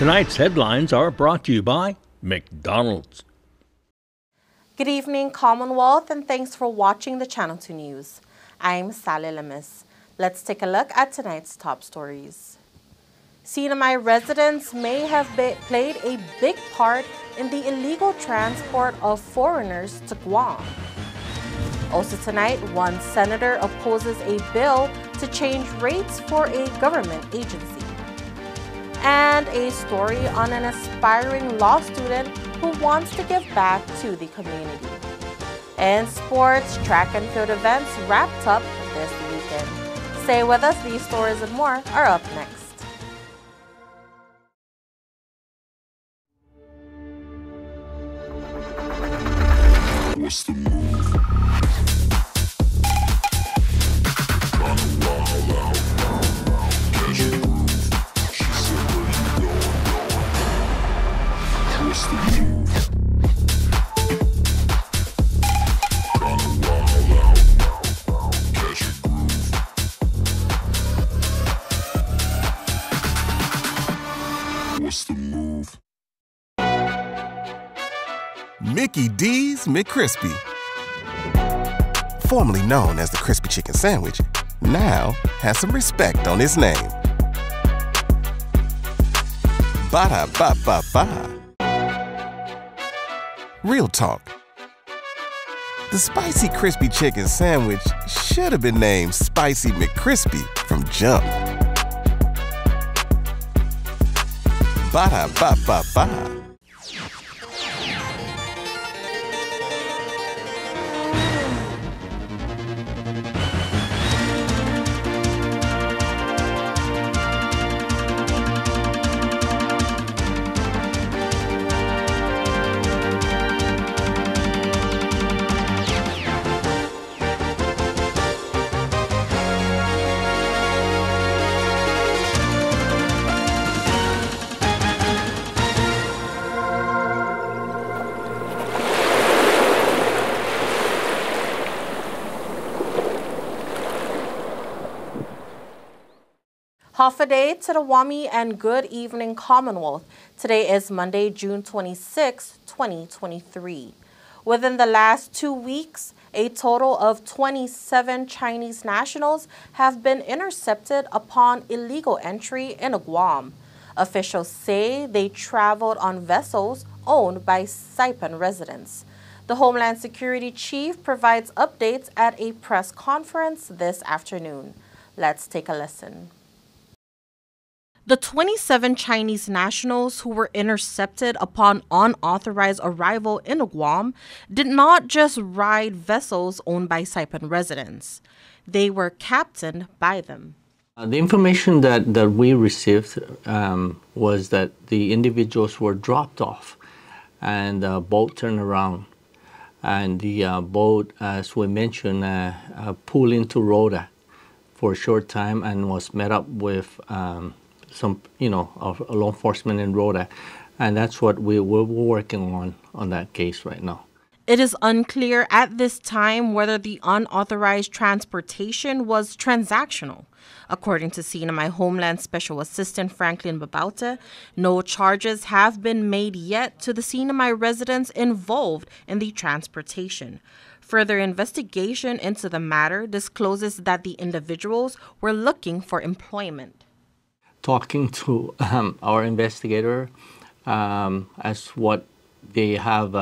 Tonight's headlines are brought to you by McDonald's. Good evening, Commonwealth, and thanks for watching the Channel 2 News. I'm Sally Lemus. Let's take a look at tonight's top stories. CNMI residents may have played a big part in the illegal transport of foreigners to Guam. Also tonight, one senator opposes a bill to change rates for a government agency. And a story on an aspiring law student who wants to give back to the community. And sports, track and field events wrapped up this weekend. Stay with us, these stories and more are up next. What's the move? Kinda wild out. Catch a groove. She said, where you going? What's the move? Kinda wild out. Catch a groove. What's the move? Mickey D's McCrispy. Formerly known as the Crispy Chicken Sandwich, now has some respect on his name. Ba-da-ba-ba-ba. Real talk. The Spicy Crispy Chicken Sandwich should have been named Spicy McCrispy from jump. Ba-da-ba-ba-ba. Half a day to the Wami and good evening, Commonwealth. Today is Monday, June 26, 2023. Within the last 2 weeks, a total of 27 Chinese nationals have been intercepted upon illegal entry in Guam. Officials say they traveled on vessels owned by Saipan residents. The Homeland Security Chief provides updates at a press conference this afternoon. Let's take a listen. The 27 Chinese nationals who were intercepted upon unauthorized arrival in Guam did not just ride vessels owned by Saipan residents. They were captained by them. The information that we received was that the individuals were dropped off and the boat turned around. And the boat, as we mentioned, pulled into Rota for a short time and was met up with some, law enforcement in Rota, and that's what we're working on that case right now. It is unclear at this time whether the unauthorized transportation was transactional. According to CNMI Homeland Special Assistant Franklin Babauta, no charges have been made yet to the CNMI residents involved in the transportation. Further investigation into the matter discloses that the individuals were looking for employment. Talking to our investigator as what they have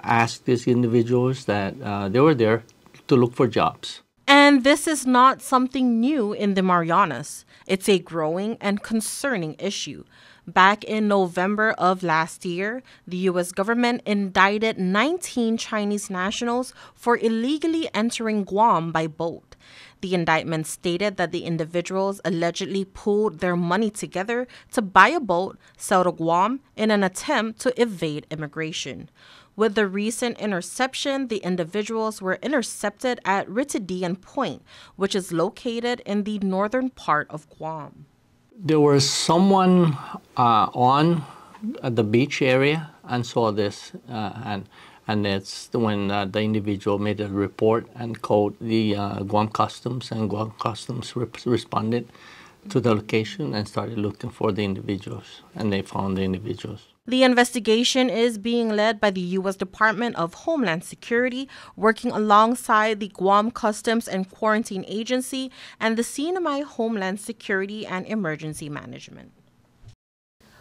asked these individuals that they were there to look for jobs. And this is not something new in the Marianas. It's a growing and concerning issue. Back in November of last year, the U.S. government indicted 19 Chinese nationals for illegally entering Guam by boat. The indictment stated that the individuals allegedly pooled their money together to buy a boat, sell to Guam, in an attempt to evade immigration. With the recent interception, the individuals were intercepted at Ritidian Point, which is located in the northern part of Guam. There was someone on at the beach area and saw this, and that's when the individual made a report and called the Guam Customs, and Guam Customs responded to the location and started looking for the individuals, and they found the individuals. The investigation is being led by the U.S. Department of Homeland Security, working alongside the Guam Customs and Quarantine Agency and the CNMI Homeland Security and Emergency Management.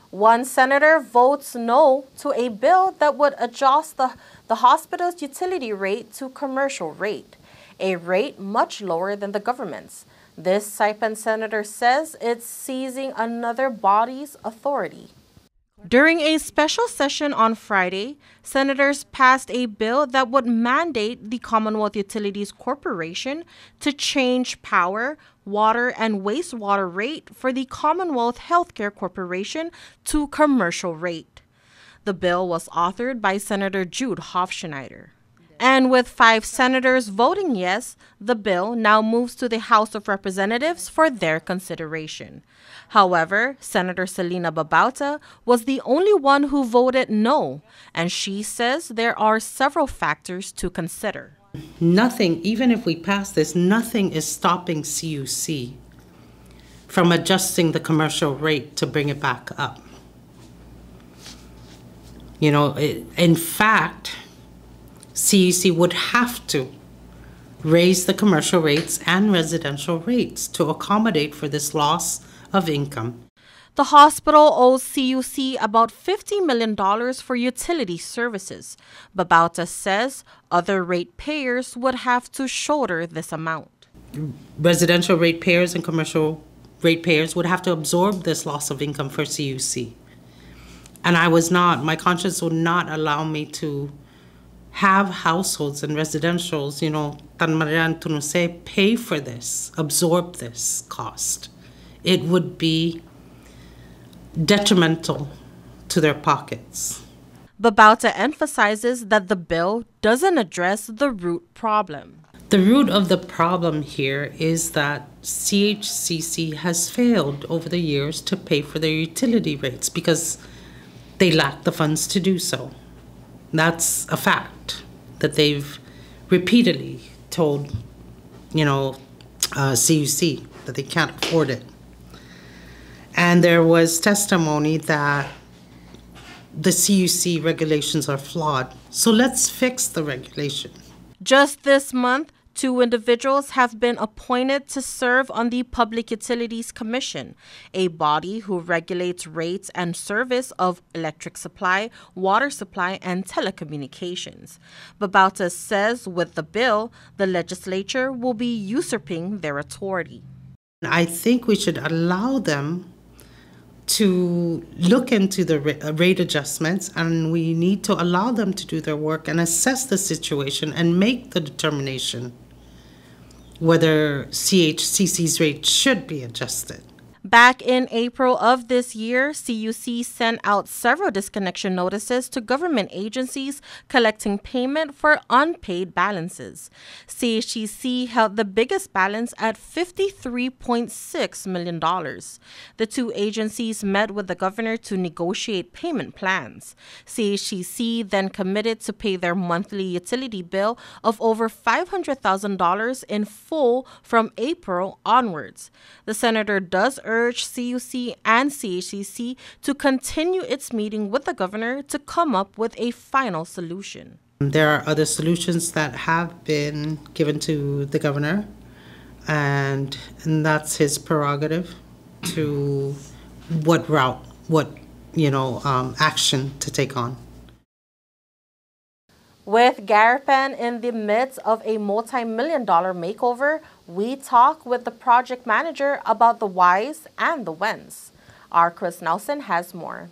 One senator votes no to a bill that would adjust the hospital's utility rate to commercial rate, a rate much lower than the government's. This Saipan senator says it's seizing another body's authority. During a special session on Friday, senators passed a bill that would mandate the Commonwealth Utilities Corporation to change power, water, and wastewater rate for the Commonwealth Healthcare Corporation to commercial rate. The bill was authored by Senator Jude Hofschneider. And with 5 senators voting yes, the bill now moves to the House of Representatives for their consideration. However, Senator Selena Babauta was the only one who voted no, and she says there are several factors to consider. Nothing, even if we pass this, nothing is stopping CUC from adjusting the commercial rate to bring it back up. You know, in fact, CUC would have to raise the commercial rates and residential rates to accommodate for this loss of income. The hospital owes CUC about $50 million for utility services. Babauta says other ratepayers would have to shoulder this amount. Residential ratepayers and commercial ratepayers would have to absorb this loss of income for CUC. And my conscience would not allow me to have households and residentials, you know, pay for this, absorb this cost. It would be detrimental to their pockets. Babauta emphasizes that the bill doesn't address the root problem. The root of the problem here is that CHCC has failed over the years to pay for their utility rates because they lack the funds to do so. That's a fact that they've repeatedly told, you know, CUC that they can't afford it. And there was testimony that the CUC regulations are flawed. So let's fix the regulation. Just this month, 2 individuals have been appointed to serve on the Public Utilities Commission, a body who regulates rates and service of electric supply, water supply, and telecommunications. Babauta says with the bill, the legislature will be usurping their authority. I think we should allow them to look into the rate adjustments, and we need to allow them to do their work and assess the situation and make the determination whether CHCC's rate should be adjusted. Back in April of this year, CUC sent out several disconnection notices to government agencies collecting payment for unpaid balances. CHCC held the biggest balance at $53.6 million. The 2 agencies met with the governor to negotiate payment plans. CHCC then committed to pay their monthly utility bill of over $500,000 in full from April onwards. The senator does urge CUC and CHCC to continue its meeting with the governor to come up with a final solution. There are other solutions that have been given to the governor, and that's his prerogative to what route, action to take on. With Garapan in the midst of a multi-million-dollar makeover, we talk with the project manager about the whys and the whens. Our Chris Nelson has more.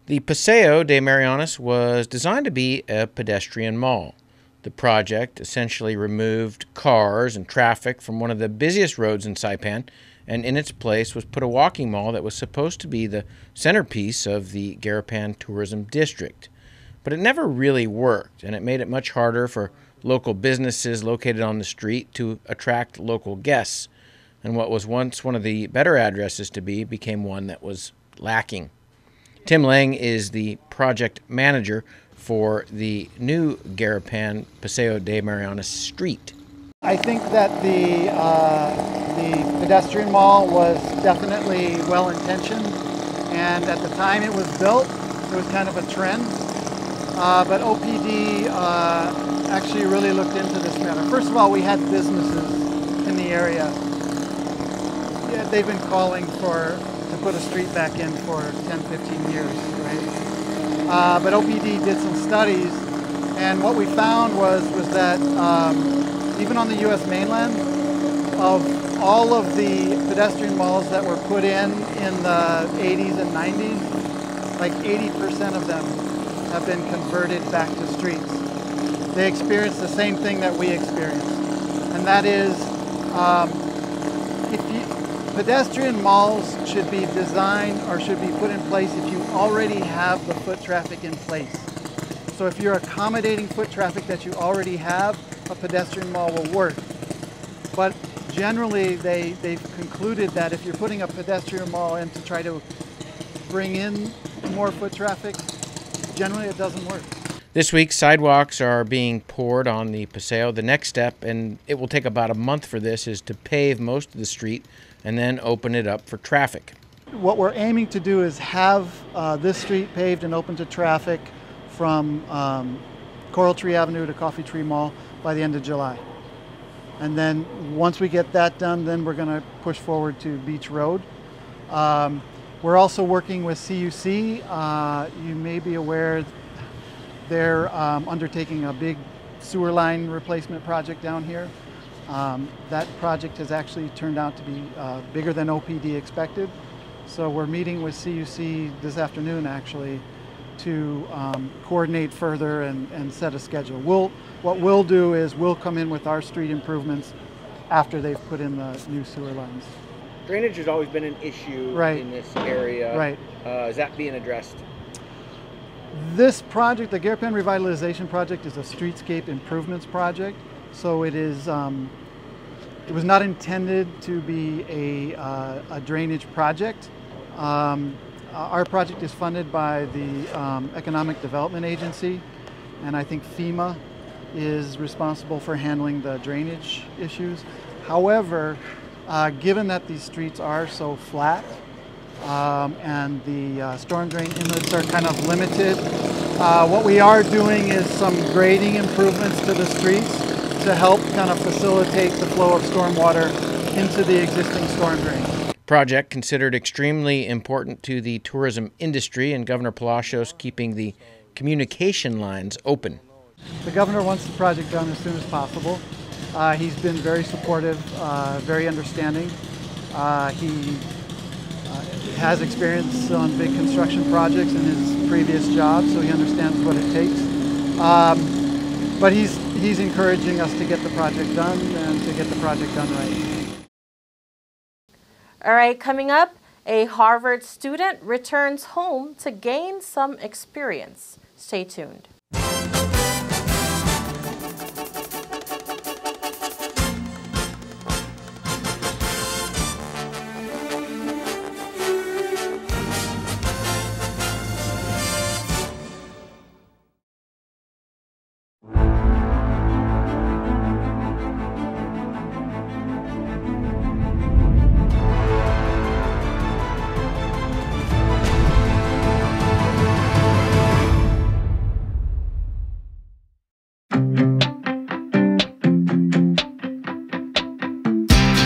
The Paseo de Marianas was designed to be a pedestrian mall. The project essentially removed cars and traffic from one of the busiest roads in Saipan, and in its place was put a walking mall that was supposed to be the centerpiece of the Garapan Tourism District. But it never really worked, and it made it much harder for local businesses located on the street to attract local guests. And what was once one of the better addresses to be became one that was lacking. Tim Lang is the project manager for the new Garapan Paseo de Marianas Street. I think that the The pedestrian mall was definitely well-intentioned, and at the time it was built, it was kind of a trend. But OPD actually really looked into this matter. First of all, we had businesses in the area. Yeah, they've been calling to put a street back in for 10, 15 years, right? But OPD did some studies, and what we found was that even on the U.S. mainland, of all of the pedestrian malls that were put in the 80s and 90s, like 80% of them have been converted back to streets. They experienced the same thing that we experienced, and that is pedestrian malls should be designed or should be put in place if you already have the foot traffic in place. So if you're accommodating foot traffic that you already have, a pedestrian mall will work. But generally, they've concluded that if you're putting a pedestrian mall in to try to bring in more foot traffic, generally it doesn't work. This week, sidewalks are being poured on the Paseo. The next step, and it will take about a month for this, is to pave most of the street and then open it up for traffic. What we're aiming to do is have this street paved and open to traffic from Coral Tree Avenue to Coffee Tree Mall by the end of July. And then once we get that done, then we're going to push forward to Beach Road. We're also working with CUC. You may be aware they're undertaking a big sewer line replacement project down here. That project has actually turned out to be bigger than OPD expected. So we're meeting with CUC this afternoon actually to coordinate further and set a schedule. What we'll do is we'll come in with our street improvements after they've put in the new sewer lines. Drainage has always been an issue in this area. Right. Is that being addressed? This project, the Garapan Revitalization Project, is a streetscape improvements project. So it is. It was not intended to be a drainage project. Our project is funded by the Economic Development Agency, and I think FEMA is responsible for handling the drainage issues. However, given that these streets are so flat and the storm drain inlets are kind of limited, what we are doing is some grading improvements to the streets to help kind of facilitate the flow of stormwater into the existing storm drain. Project considered extremely important to the tourism industry, and Governor Palacios keeping the communication lines open. The governor wants the project done as soon as possible. He's been very supportive, very understanding. He has experience on big construction projects in his previous job, so he understands what it takes. But he's encouraging us to get the project done and to get the project done right. All right, coming up, a Harvard student returns home to gain some experience. Stay tuned.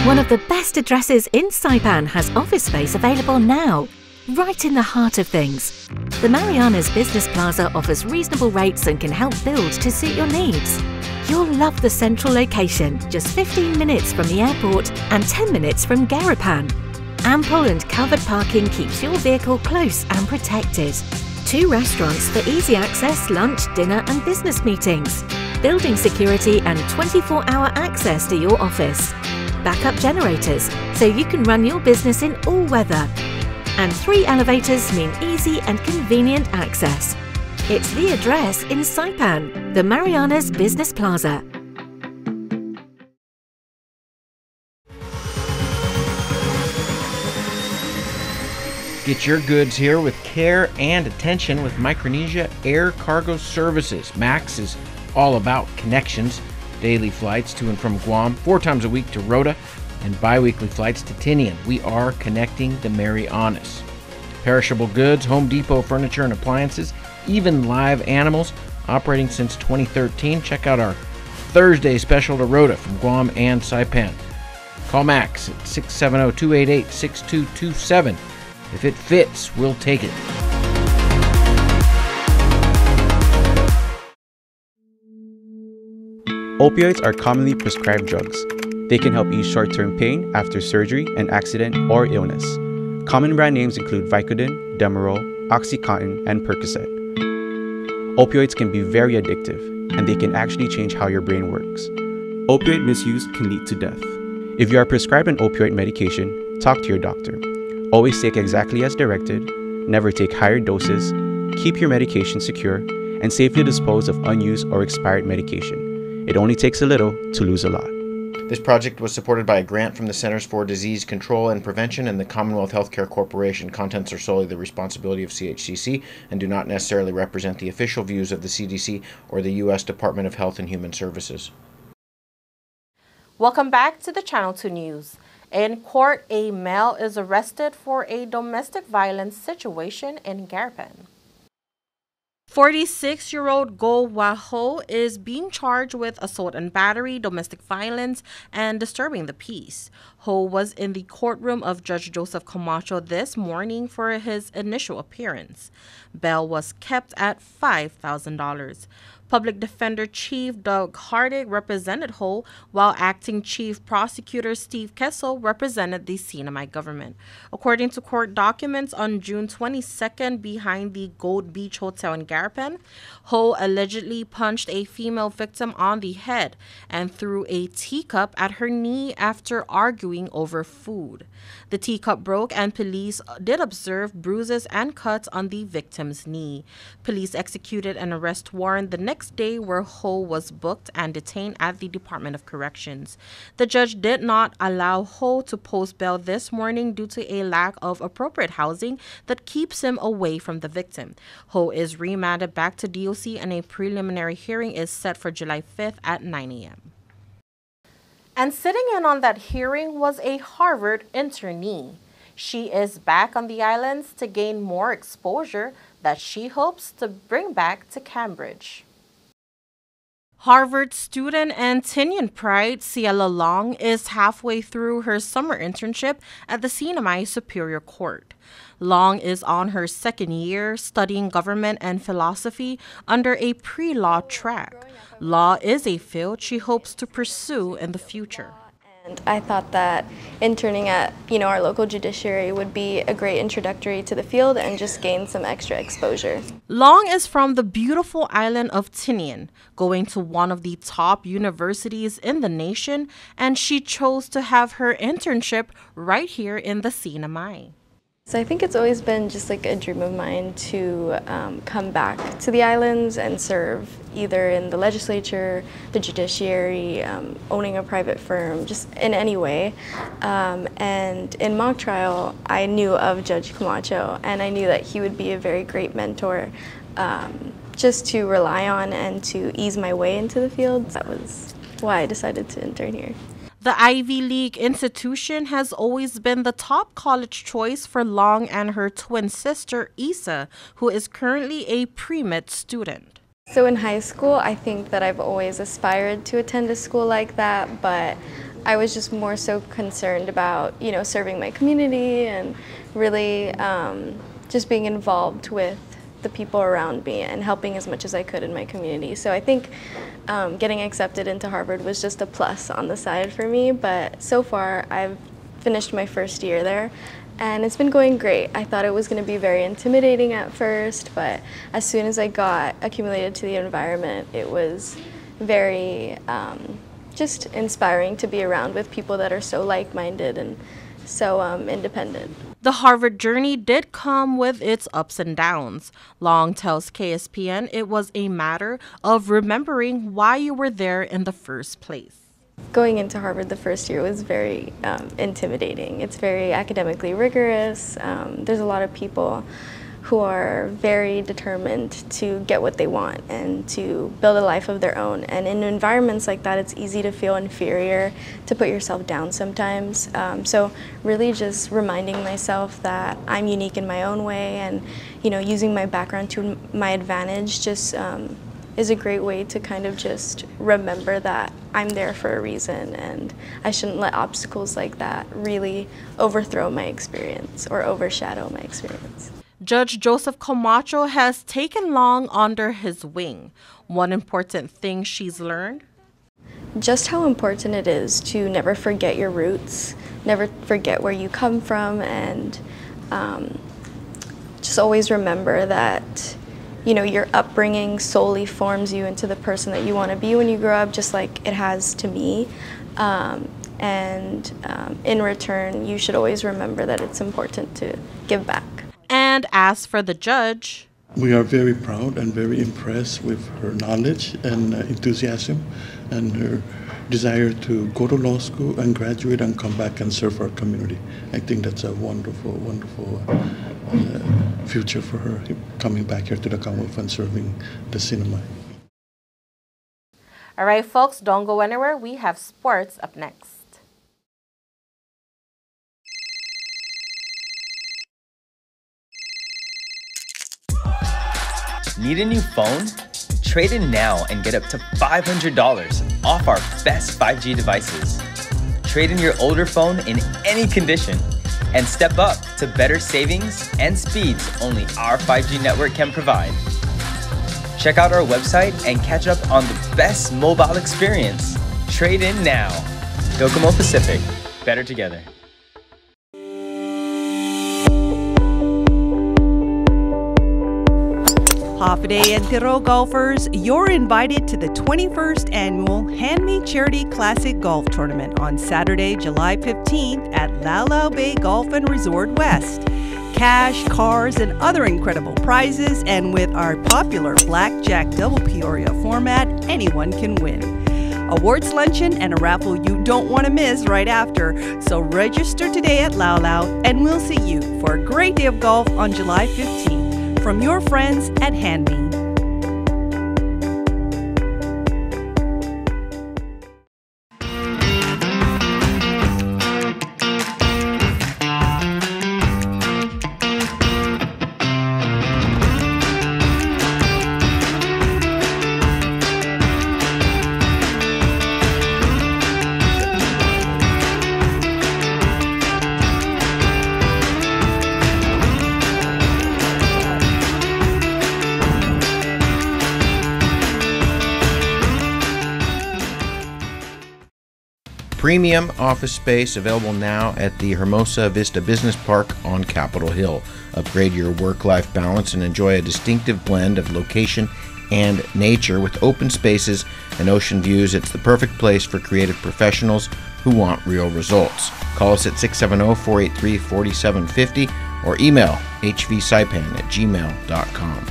One of the best addresses in Saipan has office space available now, right in the heart of things. The Marianas Business Plaza offers reasonable rates and can help build to suit your needs. You'll love the central location, just 15 minutes from the airport and 10 minutes from Garapan. Ample and covered parking keeps your vehicle close and protected. 2 restaurants for easy access, lunch, dinner and business meetings. Building security and 24-hour access to your office. Backup generators, so you can run your business in all weather. And 3 elevators mean easy and convenient access. It's the address in Saipan, the Marianas Business Plaza. Get your goods here with care and attention with Micronesia Air Cargo Services. MAX is all about connections. daily flights to and from Guam, 4 times a week to Rota, and bi-weekly flights to Tinian. We are connecting the Marianas. Perishable goods, Home Depot furniture and appliances, even live animals, operating since 2013. Check out our Thursday special to Rota from Guam and Saipan. Call Max at 670-288-6227. If it fits, we'll take it. Opioids are commonly prescribed drugs. They can help ease short-term pain after surgery, an accident, or illness. Common brand names include Vicodin, Demerol, OxyContin, and Percocet. Opioids can be very addictive, and they can actually change how your brain works. Opioid misuse can lead to death. If you are prescribed an opioid medication, talk to your doctor. Always take exactly as directed, never take higher doses, keep your medication secure, and safely dispose of unused or expired medication. It only takes a little to lose a lot. This project was supported by a grant from the Centers for Disease Control and Prevention and the Commonwealth Healthcare Corporation. Contents are solely the responsibility of CHCC and do not necessarily represent the official views of the CDC or the U.S. Department of Health and Human Services. Welcome back to the Channel 2 News. In court, a male is arrested for a domestic violence situation in Garapan. 46-year-old Go Waho is being charged with assault and battery, domestic violence, and disturbing the peace. Ho was in the courtroom of Judge Joseph Camacho this morning for his initial appearance. Bail was kept at $5,000. Public Defender Chief Doug Hardig represented Ho, while Acting Chief Prosecutor Steve Kessel represented the CNMI government. According to court documents, on June 22nd, behind the Gold Beach Hotel in Garapan, Ho allegedly punched a female victim on the head and threw a teacup at her knee after arguing over food. The teacup broke, and police did observe bruises and cuts on the victim's knee. Police executed an arrest warrant the next day, where Ho was booked and detained at the Department of Corrections. The judge did not allow Ho to post bail this morning due to a lack of appropriate housing that keeps him away from the victim. Ho is remanded back to DOC, and a preliminary hearing is set for July 5th at 9 a.m. And sitting in on that hearing was a Harvard internee. She is back on the islands to gain more exposure that she hopes to bring back to Cambridge. Harvard student and Tinian pride, Ciela Long, is halfway through her summer internship at the CNMI Superior Court. Long is on her second year studying government and philosophy under a pre-law track. Law is a field she hopes to pursue in the future. And I thought that interning at our local judiciary would be a great introductory to the field and just gain some extra exposure. Long is from the beautiful island of Tinian, going to one of the top universities in the nation, and she chose to have her internship right here in the CNMI. So I think it's always been just like a dream of mine to come back to the islands and serve either in the legislature, the judiciary, owning a private firm, just in any way. And in mock trial, I knew of Judge Camacho, and I knew that he would be a very great mentor just to rely on and to ease my way into the field. That was why I decided to intern here. The Ivy League institution has always been the top college choice for Long and her twin sister, Isa, who is currently a pre-med student. So in high school, I think that I've always aspired to attend a school like that, but I was just more so concerned about, serving my community and really just being involved with the people around me and helping as much as I could in my community. So I think getting accepted into Harvard was just a plus on the side for me, but so far I've finished my first year there and it's been going great. I thought it was going to be very intimidating at first, but as soon as I got accumulated to the environment, it was very just inspiring to be around with people that are so like-minded and so independent. The Harvard journey did come with its ups and downs. Long tells KSPN it was a matter of remembering why you were there in the first place. Going into Harvard the first year was very intimidating. It's very academically rigorous. There's a lot of people who are very determined to get what they want and to build a life of their own. And in environments like that, it's easy to feel inferior, to put yourself down sometimes. So really just reminding myself that I'm unique in my own way, and using my background to my advantage just is a great way to kind of just remember that I'm there for a reason, and I shouldn't let obstacles like that really overthrow my experience or overshadow my experience. Judge Joseph Camacho has taken Long under his wing. One important thing she's learned? Just how important it is to never forget your roots, never forget where you come from, and just always remember that your upbringing solely forms you into the person that you want to be when you grow up, just like it has to me. In return, you should always remember that it's important to give back. And as for the judge, we are very proud and very impressed with her knowledge and enthusiasm and her desire to go to law school and graduate and come back and serve our community. I think that's a wonderful, wonderful future for her, coming back here to the Commonwealth and serving the cinema. All right, folks, don't go anywhere. We have sports up next. Need a new phone? Trade in now and get up to $500 off our best 5G devices. Trade in your older phone in any condition and step up to better savings and speeds only our 5G network can provide. Check out our website and catch up on the best mobile experience. Trade in now. Docomo Pacific, better together. Hafaday and Tiro golfers, you're invited to the 21st annual Hand Me Charity Classic Golf Tournament on Saturday, July 15th at Lau Lau Bay Golf and Resort West. Cash, cars, and other incredible prizes, and with our popular Blackjack Double Peoria format, anyone can win. Awards luncheon and a raffle you don't want to miss right after, so register today at Lau Lau, and we'll see you for a great day of golf on July 15th. From your friends at Hand Me. Premium office space available now at the Hermosa Vista Business Park on Capitol Hill. Upgrade your work-life balance and enjoy a distinctive blend of location and nature with open spaces and ocean views. It's the perfect place for creative professionals who want real results. Call us at 670-483-4750 or email hvsaipan@gmail.com.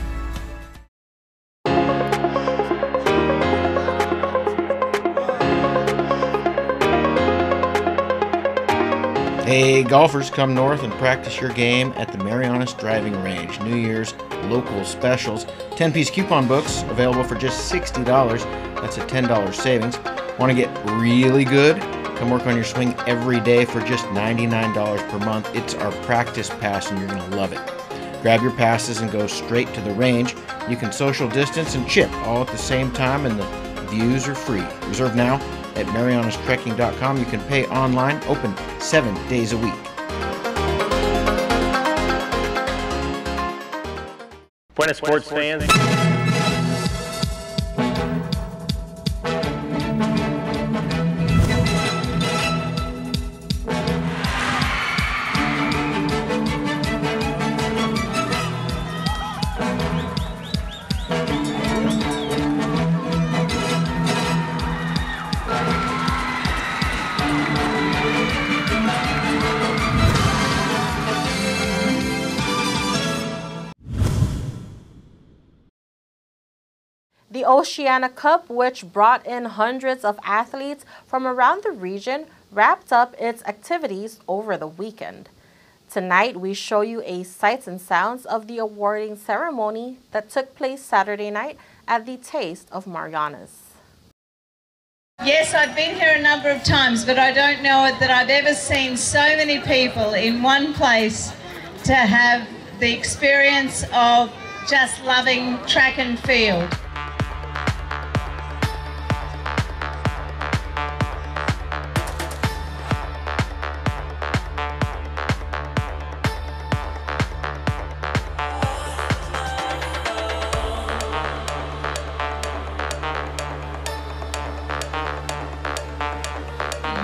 Hey golfers, come north and practice your game at the Marianas Driving Range. New Year's local specials. 10-piece coupon books available for just $60. That's a $10 savings. Want to get really good? Come work on your swing every day for just $99 per month. It's our practice pass and you're going to love it. Grab your passes and go straight to the range. You can social distance and chip all at the same time, and the views are free. Reserve now at marianastrekking.com. You can pay online, open 7 days a week. Buenas sports fans. The Oceania Cup, which brought in hundreds of athletes from around the region, wrapped up its activities over the weekend. Tonight, we show you a sights and sounds of the awarding ceremony that took place Saturday night at the Taste of Marianas. Yes, I've been here a number of times, but I don't know that I've ever seen so many people in one place to have the experience of just loving track and field.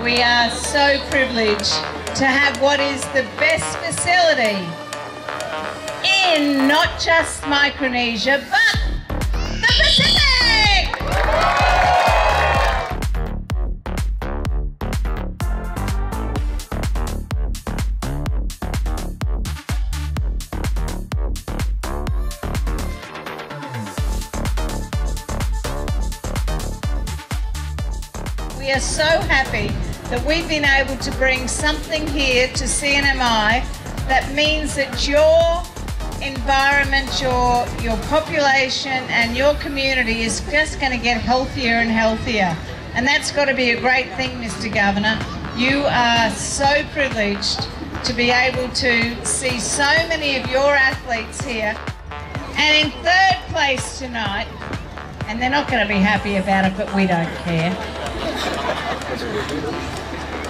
We are so privileged to have what is the best facility in not just Micronesia, but the Pacific! We are so happy that we've been able to bring something here to CNMI that means that your environment, your population and your community is just going to get healthier and healthier. And that's got to be a great thing, Mr. Governor. You are so privileged to be able to see so many of your athletes here. And in third place tonight, and they're not going to be happy about it, but we don't care.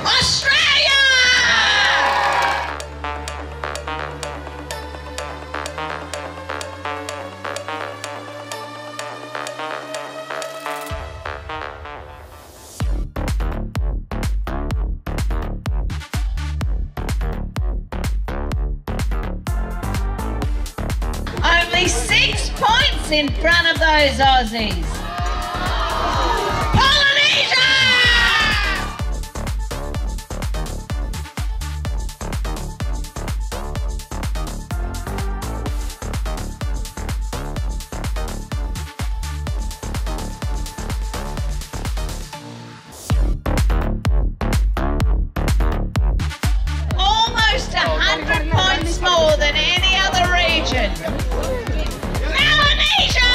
Australia! Only 6 points in front of those Aussies. Almost 100 points more than any other region. Melanesia!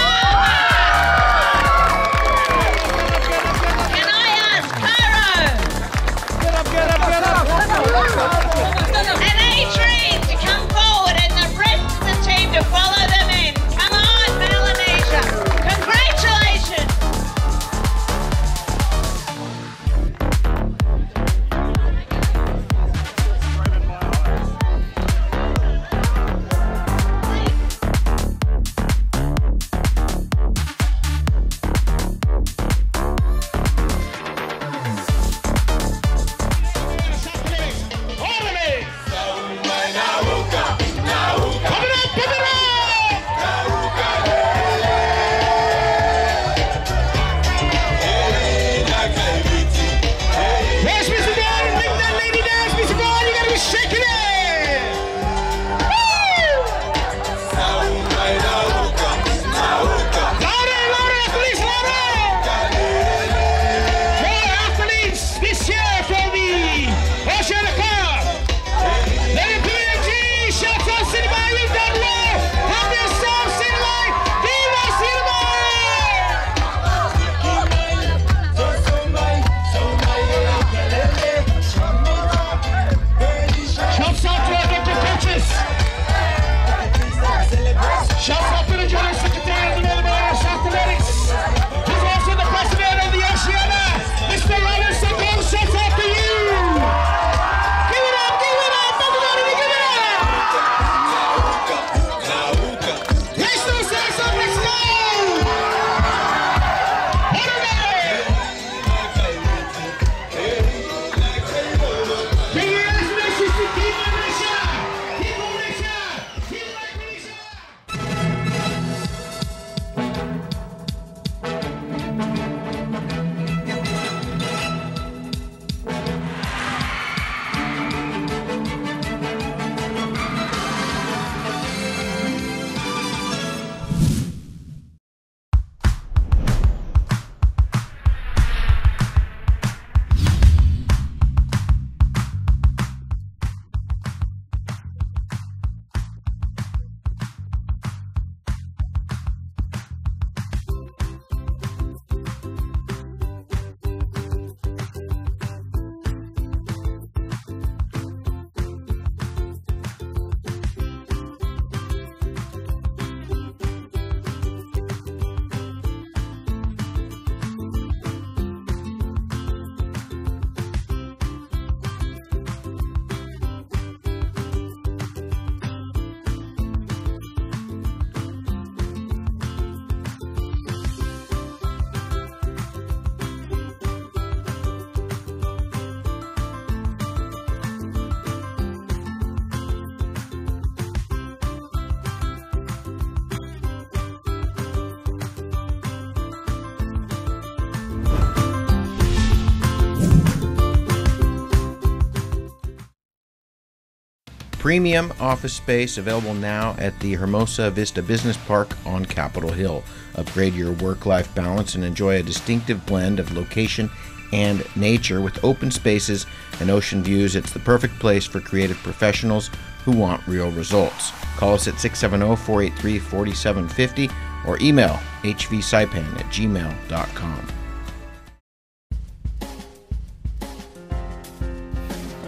premium office space available now at the Hermosa Vista Business Park on Capitol Hill. Upgrade your work-life balance and enjoy a distinctive blend of location and nature with open spaces and ocean views. It's the perfect place for creative professionals who want real results. Call us at 670-483-4750 or email hvsaipan@gmail.com.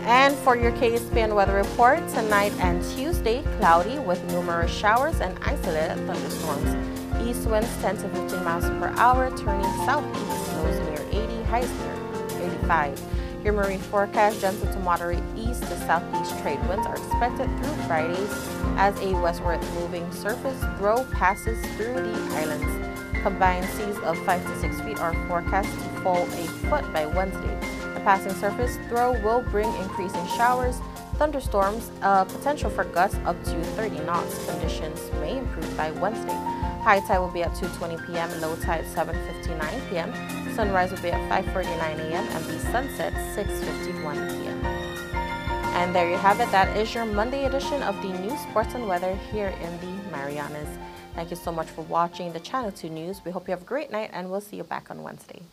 And for your KSPN weather report, tonight and Tuesday, cloudy with numerous showers and isolated thunderstorms. East winds 10 to 15 miles per hour, turning southeast, lows near 80, highs near 85. Your marine forecast, gentle to moderate east to southeast trade winds are expected through Friday as a westward moving surface throw passes through the islands. Combined seas of 5 to 6 feet are forecast to fall a foot by Wednesday. The passing surface throw will bring increasing showers, thunderstorms, potential for gusts up to 30 knots. Conditions may improve by Wednesday. High tide will be at 2:20 p.m., low tide 7:59 p.m. Sunrise will be at 5:49 a.m. and the sunset 6:51 p.m. And there you have it. That is your Monday edition of the news, sports, and weather here in the Marianas. Thank you so much for watching the Channel 2 News. We hope you have a great night, and we'll see you back on Wednesday.